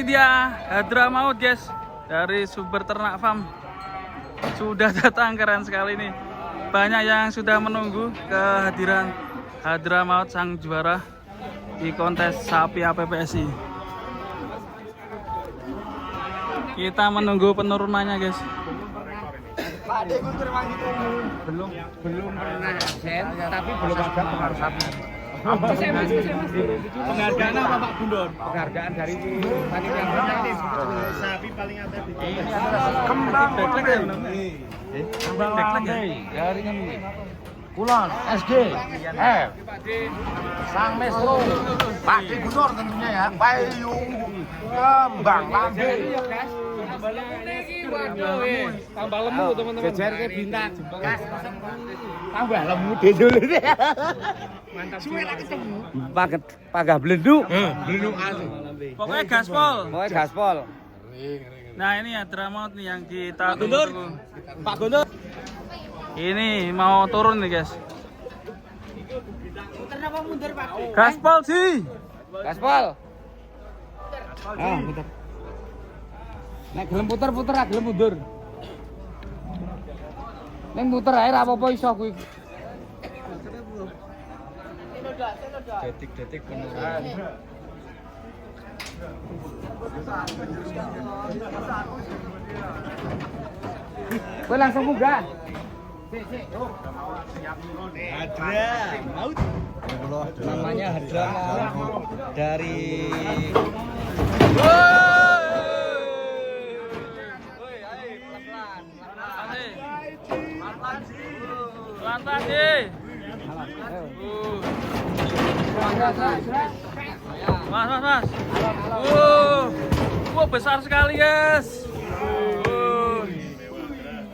ini dia Hadramaut guys, dari Sumber Ternak Farm. Sudah datang, keren sekali nih. Banyak yang sudah menunggu kehadiran Hadramaut sang juara di kontes sapi APPSI. Kita menunggu penurunannya guys. belum pernah absen, tapi belum ada pengaruh sapi. Penghargaan apa Pak Gundor? Penghargaan dari panitia ini sapi paling ATP. Kembang backleg ya dari Kulon, SD, F, Sang Mesro, Pak Gundor tentunya ya, Payung, Kembang Lambe. Tambah lemu teman-teman. Jejer ke bintang. Tambah lemu dulu deh. Mantap. Suwe lagi ketemu. Pagah blendu. Blendu asu. Pokoknya gaspol. Pokoknya gaspol. Nah ini Hadramaut nih yang kita tunggu. Pak Gundor. Ini mau turun nih guys. Kenapa mundur Pak? Gaspol sih. Gaspol. Ah, muter. Nek gelem puter-puter ra gelem mundur. Nek muter ae ra apa-apa iso kuwi. Detik-detik penurunan. Kowe langsung munggah. Hadramaut. Namanya Hadramaut dari Pelan-pelan sih. Mas. Wah besar sekali guys.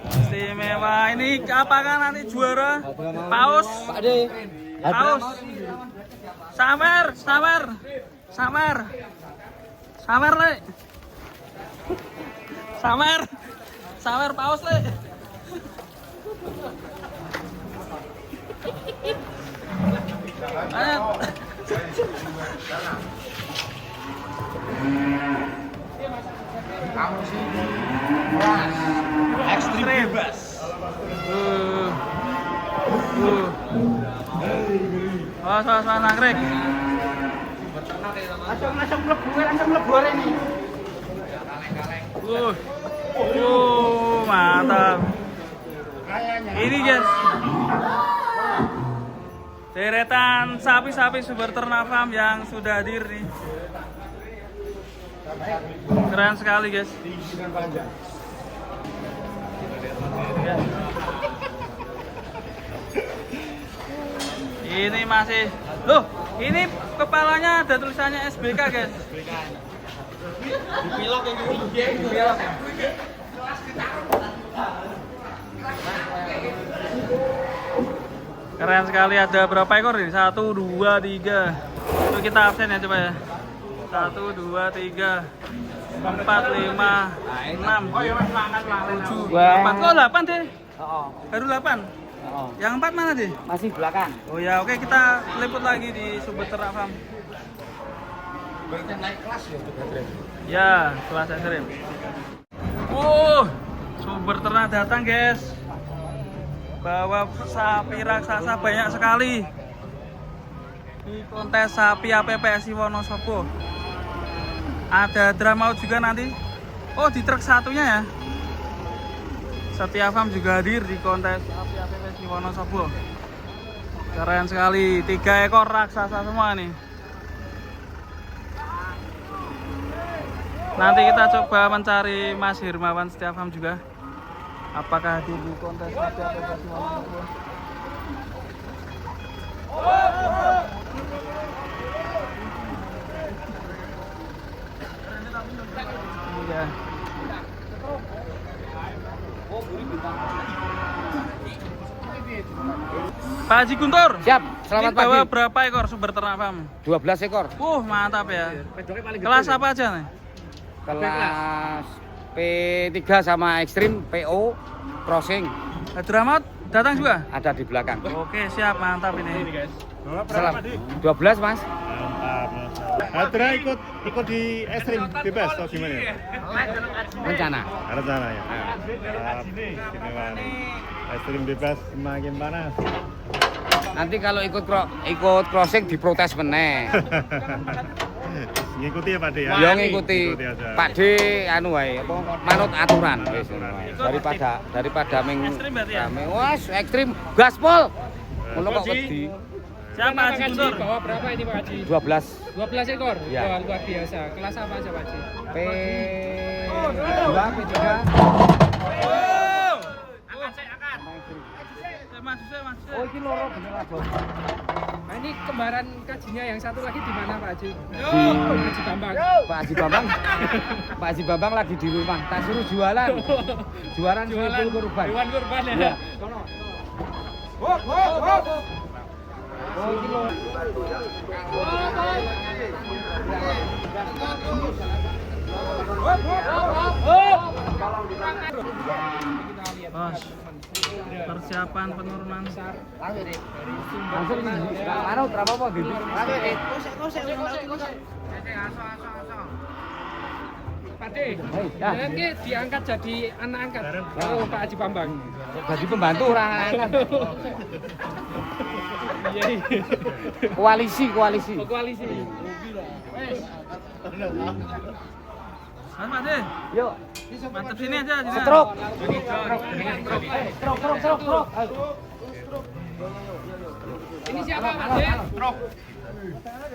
Istimewa. Ini apakah nanti juara? Paus. Paus. Samer le. Samer paus le. kamu sih ekstrim bebas. Mas nangkrek. Langsung mlebu ini. Mantap. Ini guys, deretan sapi-sapi Sumber Ternak Farm yang sudah hadir nih. Keren sekali guys. Ini masih, loh, ini kepalanya ada tulisannya SBK guys. Dipilok yang gitu. Dipilok. Keren sekali, ada berapa ekor ini? 1, 2, 3. Itu kita absen ya coba ya. 1, 2, 3, 4, 5, 6, 7, 8. Oh 8 deh. Baru 8. Yang 4 mana deh? Masih belakang. Oh ya, oke, kita liput lagi di Sumber Ternak Farm. Berarti naik kelas ya untuk Hadren. Ya, kelas ekstrim. Sumber Ternak datang guys. Bawa sapi raksasa banyak sekali di kontes sapi APPSI Wonosobo. Ada Hadramaut juga nanti. Oh, di truk satunya ya. Setiap farm juga hadir di kontes sapi APPSI Wonosobo. Keren sekali, 3 ekor raksasa semua nih. Nanti kita coba mencari Mas Hirmawan setiap farm juga. Apakah hadir di kontes sapi APPSI Wonosobo? Iya. Pak Haji Guntur. Siap, selamat pagi. Bawa berapa ekor Sumber Ternak Farm? 12 ekor. Mantap ya. Kelas apa aja nih? Kelas P3 sama ekstrim, PO, crossing. Hadramaut datang juga? Ada di belakang. Oke, siap, mantap ini. Selamat. 12 Mas. Mantap. Hadra ikut di ekstrim bebas atau gimana ya? Rencana. Rencana ya. Istimewa nih. Ekstrim bebas semakin panas. Nanti kalau ikut crossing diprotes meneh. Ngikuti ya Pak De ya. Ya ngikuti. aja. Pak De anu wae apa manut aturan wis daripada ming Ekstrim berarti ya? rame. Wes ekstrim gaspol. Ngono kok wedi. Siapa Haji Guntur? Bawa berapa ini Pak Haji? 12 12 ekor? Ya. Wah, luar biasa. Kelas apa aja Pak Haji? P2 P3 Mas. Oh ini loro bener lah Bos. Nah, ini kembaran kajinya yang satu lagi di mana Pak Haji? Di Haji Bambang. Pak Haji Bambang lagi di rumah. Tak suruh jualan. Jualan kurban. Hewan kurban ya. Iya. Hop. Oh ini loro. Bos, persiapan penurunan. Langsung mana berapa apa gitu? Pak De, Ya. nanti diangkat jadi anak angkat. Oh, Pak Haji Bambang. Jadi pembantu orang kan. Iya. Koalisi. Oh, koalisi. Mas Pak De, Yuk. mantep sini aja. Truk. Ini siapa Pak De? Truk.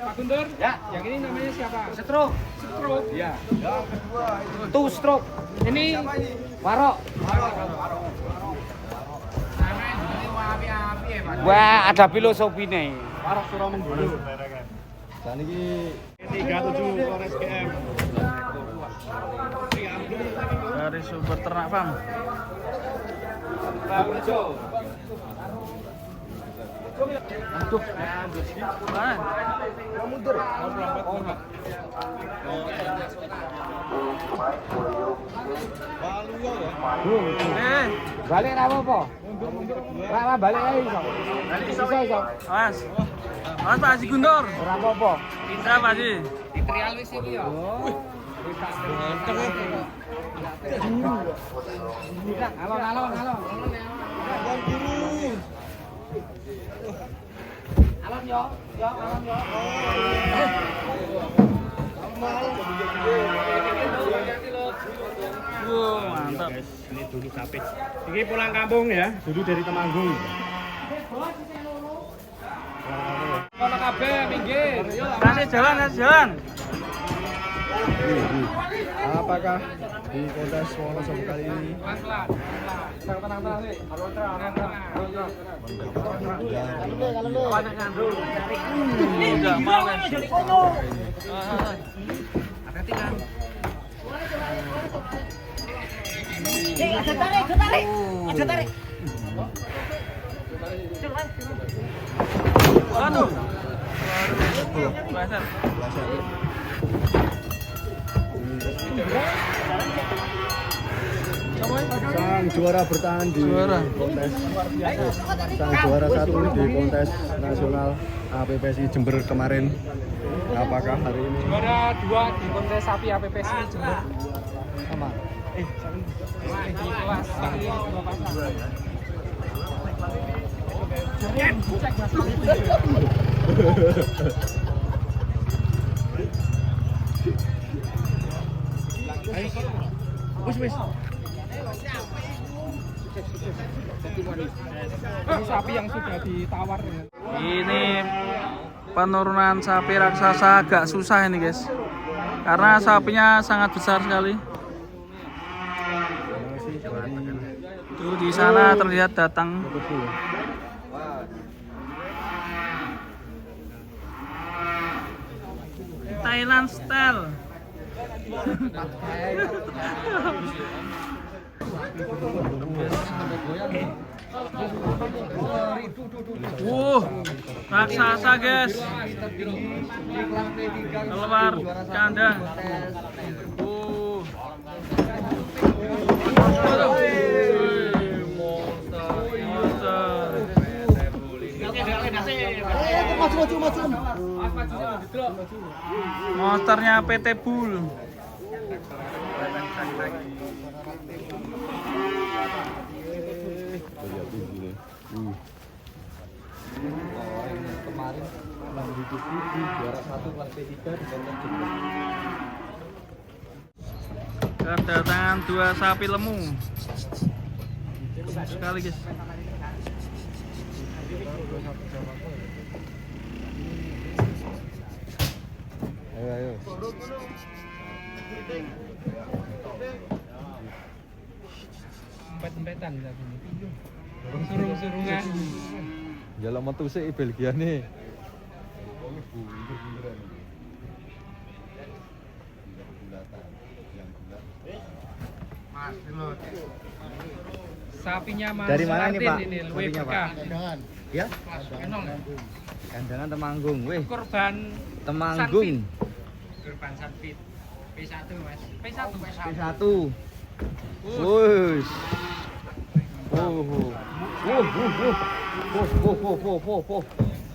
Pak Guntur? Ya. Yang ini namanya siapa? Struk. Truk. Iya. Tuh struk. Ini Warok. Wah, ada filosofi nih. Parok Suromenggolo. Dan ini 37 Kontes GM. Dari Sumber Ternak Farm. Aduh. Mana? Balik apa? Rama balik aja iso. Iso. Mas Pak Haji Guntur. Ora apa-apa. Siapa Pak Haji? Trial wis iki ya. Alon. Alon yo. Mantap. Ini dulu sapi. Ini pulang kampung ya, dulu dari Temanggung. Kono kabeh minggir. Yo. Kasih jalan. Apakah di Kontes Wonosobo kali ini Pelan-pelan. Tenang sih. Enggak mau. Ada tarik. Aduh. Belasan. sang juara bertahan di kontes, sang juara satu di kontes nasional APPSI Jember kemarin. Apakah hari ini Juara 2 di kontes sapi APPSI Jember. Sama. Di kelas sapi 2 pasang. wis Ini sapi yang sudah ditawar. Ini penurunan sapi raksasa agak susah ini guys, karena sapinya sangat besar sekali. Tuh di sana terlihat datang. Thailand style. Raksasa guys, keluar kandang. Monsternya PT Bull. Kemarin pernah dihidupi di juara 1 kelas P3 di Kontes Jember. Kedatangan 2 sapi lemu. Sekali guys. Ayo. Empet-empetan tapi ini. Surung-surungan. Jalan metu sih Belgia nih. Sapinya Mas Dari mana nih, Martin Pak? ini, luwe Sapinya, berkah. Ya? Enong. Kandangan Temanggung, weh. Korban Temanggung. Korban Sanfit. P1 Mas. P1. P1. Wush.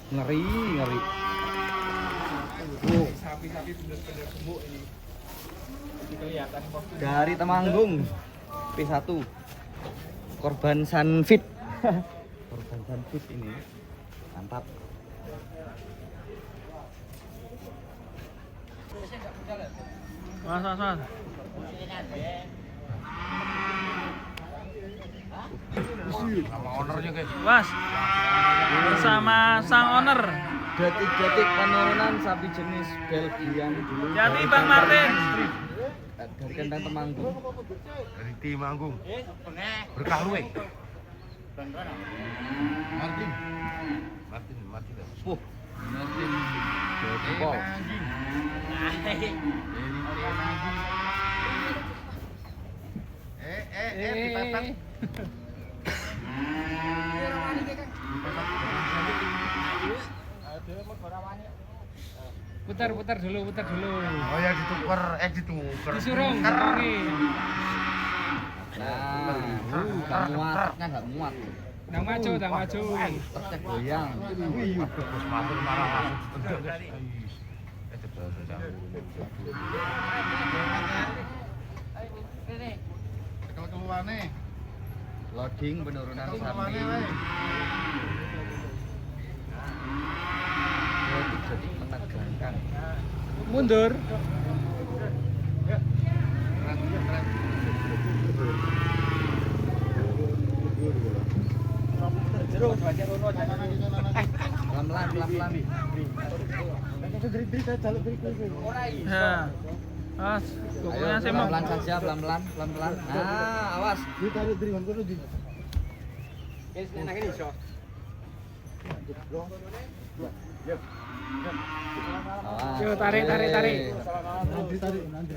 Ngeri. Sapi-sapi benar-benar gemuk ini. Kelihatan kok. Dari Temanggung. P1. Korban Sanfit. Korban Sanfit ini. Mantap. Mas. Sama ownernya guys. Was. Bersama sang owner. Detik-detik penurunan sapi jenis Belgian dulu. Jadi Bang Martin. Dari kandang Temanggung. Dari Temanggung. Berkah luwe. Martin. Jadi pol. Dipepet. Putar dulu. Oh ya ditukar, ditukar. Disurung. Nah, nggak muat. Nang maju. Tercek goyang. Bos matur malah langsung ditendang. Keluarne. Loading penurunan sapi. Detik-detik menegangkan. Mundur. Pelan-pelan. Ya. Mas, pokoknya saya mau. Pelan-pelan saja, pelan-pelan. Nah, awas. Awas. Yo, tarik.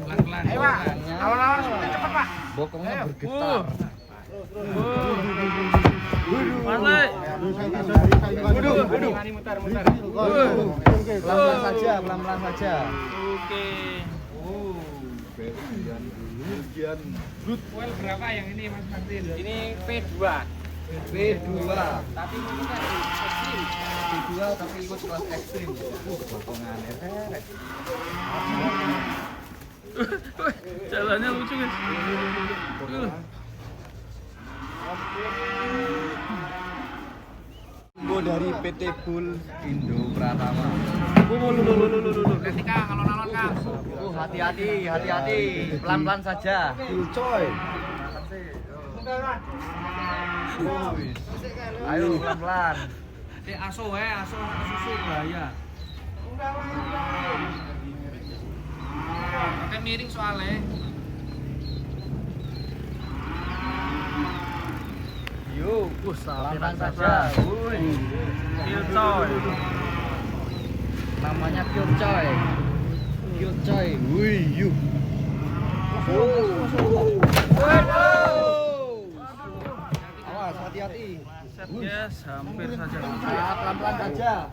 Pelan-pelan. Ayo Pak, lawan-lawan cepet Pak. Bokongnya bergetar. Mas Le. Ini mutar. Pelan-pelan saja. Oke. Well berapa yang ini Mas Martin? Ini P2. P2. Tapi mungkin ekstrim. P2 tapi ikut kelas ekstrim. Bokongan efek. Jalannya lucu guys. Gue dari PT Bull Indo Pratama. Nanti Kang, kalau nalon Kang. Hati-hati. Pelan-pelan saja. Coy. Ayo pelan-pelan. Aso susu bahaya. Pakai miring soalnya. Yuk, pelan-pelan saja. Pilcoy. Namanya Kyocoy. Wih, yuk. Awas, hati-hati. Set guys, hampir saja. Pelan-pelan saja.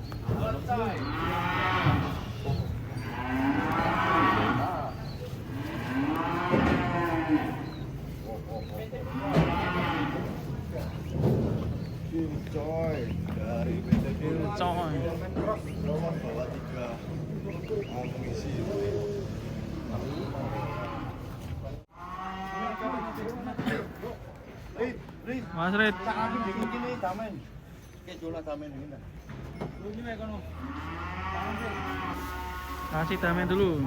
Coy dari PT Pilcoy. nomor bawa 3. Mas Rit. Kasih damen dulu.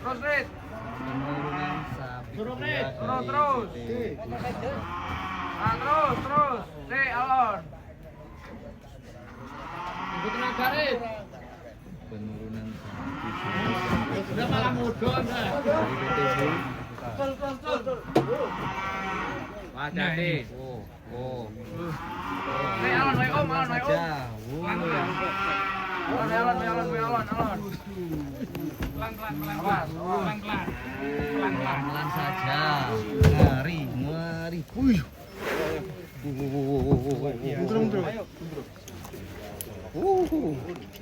Terus, Rit. Turun, Rit. Terus. Ah, terus. Alon. Ibu tenaga, Rit. Penurunan Udah malah mudah, Anda. wajah deh. Alon, Om. Alon. Pelan-pelan saja. Mari. Wih.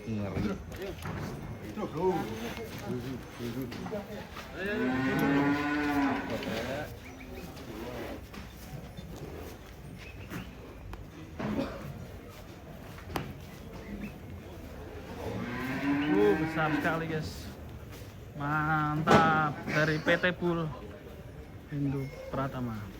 Ngeri. Besar sekali guys. Mantap dari PT Bull Indo Pratama.